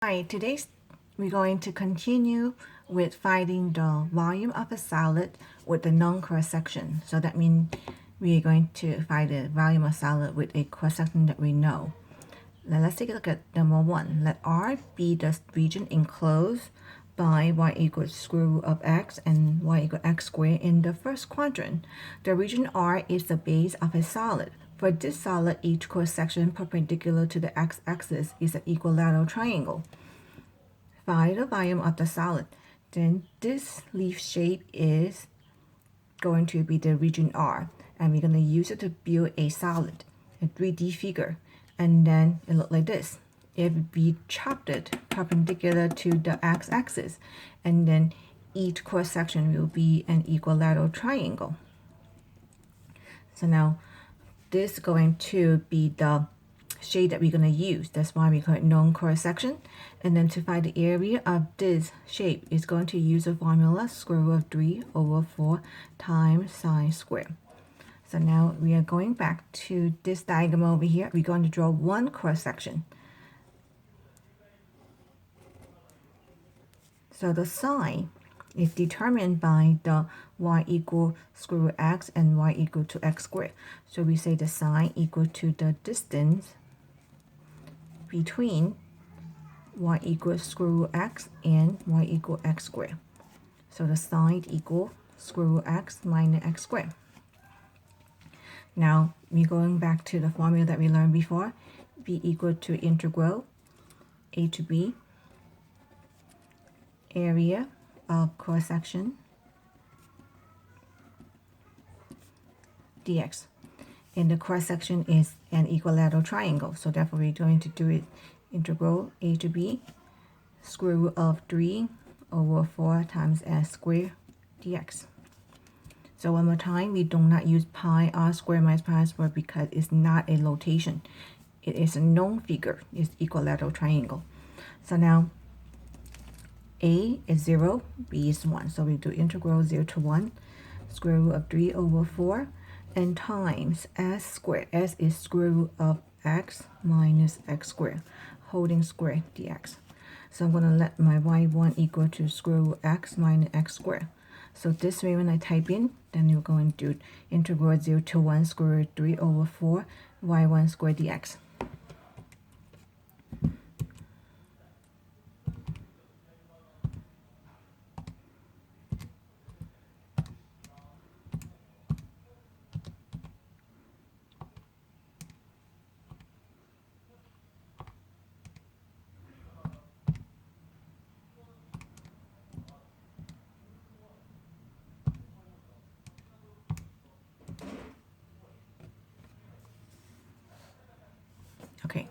Hi, today we're going to continue with finding the volume of a solid with the non-cross section. So that means we're going to find the volume of solid with a cross section that we know. Now let's take a look at number one. Let R be the region enclosed by y equals square root of x and y equals x squared in the first quadrant. The region R is the base of a solid. For this solid, each cross-section perpendicular to the x-axis is an equilateral triangle. Find the volume of the solid. Then this leaf shape is going to be the region R, and we're going to use it to build a solid, a 3D figure. And then it looks like this. If we chopped it perpendicular to the x-axis, and then each cross-section will be an equilateral triangle. So now this is going to be the shade that we're going to use. That's why we call it non-cross section. And then to find the area of this shape is going to use the formula square root of 3 over 4 times sine squared. So now we are going back to this diagram over here. We're going to draw one cross section. So the sine is determined by the y equal square root x and y equal to x squared. So we say the sine equal to the distance between y equals square root x and y equal x squared. So the sine equal square root x minus x squared. Now we're going back to the formula that we learned before. B equal to integral a to b area of cross section dx. And the cross section is an equilateral triangle. So therefore we're going to do it integral a to b square root of 3 over 4 times s squared dx. So one more time, we do not use pi r squared minus pi r squared because it's not a notation. It is a known figure. It's equilateral triangle. So now a is 0, b is 1. So we do integral 0 to 1 square root of 3 over 4 and times s squared. S is square root of x minus x squared, holding square dx. So I'm going to let my y1 equal to square root x minus x squared. So this way when I type in, then you're going to do integral 0 to 1 square root 3 over 4 y1 squared dx. Okay,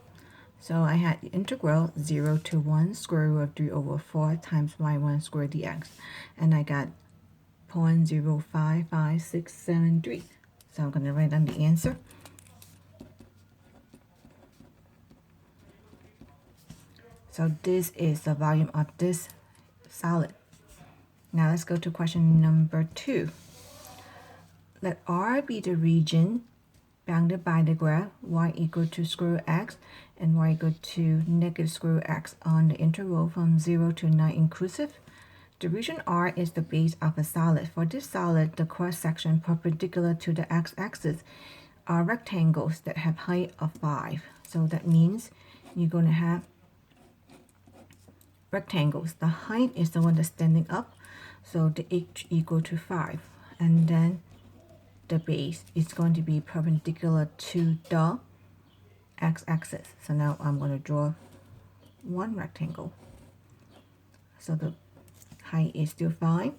so I had integral 0 to 1 square root of 3 over 4 times y1 squared dx, and I got 0.055673. So I'm going to write down the answer. So this is the volume of this solid. Now let's go to question number 2. Let R be the region bounded by the graph y equal to square root x and y equal to negative square root x on the interval from 0 to 9 inclusive. The region R is the base of a solid. For this solid, the cross-section perpendicular to the x-axis are rectangles that have height of 5. So that means you're going to have rectangles. The height is the one that's standing up, so the h equal to 5. And then the base is going to be perpendicular to the x-axis. So now I'm going to draw one rectangle. So the height is still 5,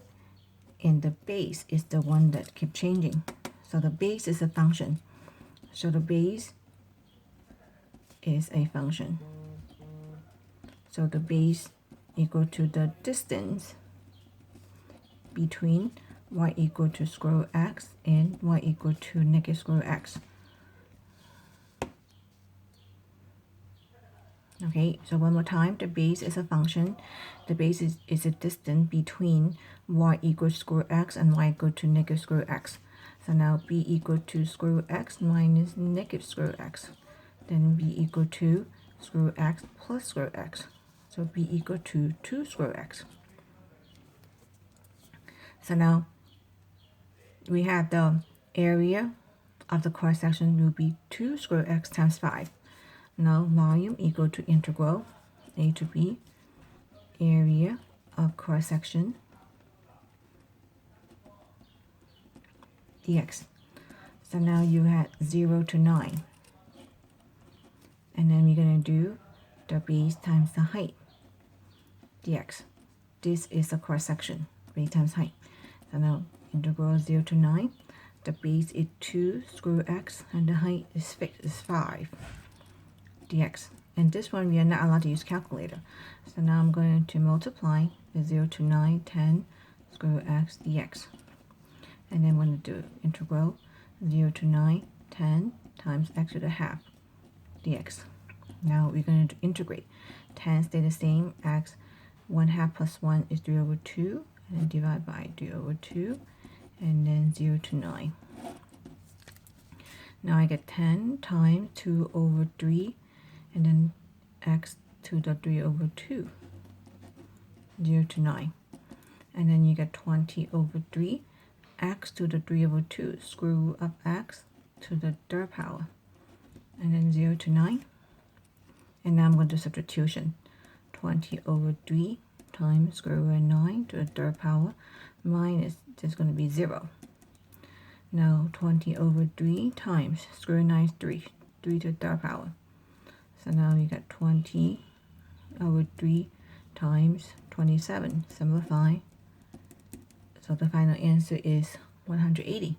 and the base is the one that keeps changing. So the base is a function. So the base is a function. So the base equal to the distance between y equal to square root x and y equal to negative square root x. Okay, so one more time, the base is a function. The base is a distance between y equals square root x and y equal to negative square root x. So now b equal to square root x minus negative square root x. Then b equal to square root x plus square root x. So b equal to 2 square root x. So now we have the area of the cross section will be 2 square root x times 5. Now volume equal to integral a to b area of cross section dx. So now you had 0 to 9. And then we're going to do the base times the height dx. This is the cross section, base times height. So now integral 0 to 9. The base is 2 square root x and the height is fixed is 5 dx. And this one we are not allowed to use calculator. So now I'm going to multiply the 0 to 9, 10 square root x dx. And then I'm going to do integral 0 to 9, 10 times x to the half dx. Now we're going to integrate. 10 stay the same, x 1/2 plus 1 is 3 over 2, and then divide by 3 over 2, and then 0 to 9. Now I get 10 times 2 over 3, and then x to the 3 over 2, 0 to 9. And then you get 20 over 3, x to the 3 over 2, square root of x to the third power, and then 0 to 9. And now I'm going to do substitution. 20 over 3 times square root of 9 to the third power minus, this is going to be 0. Now 20 over 3 times square root of 9 is 3, 3 to the third power. So now you got 20 over 3 times 27. Simplify. So the final answer is 180.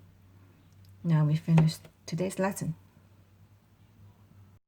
Now we finished today's lesson.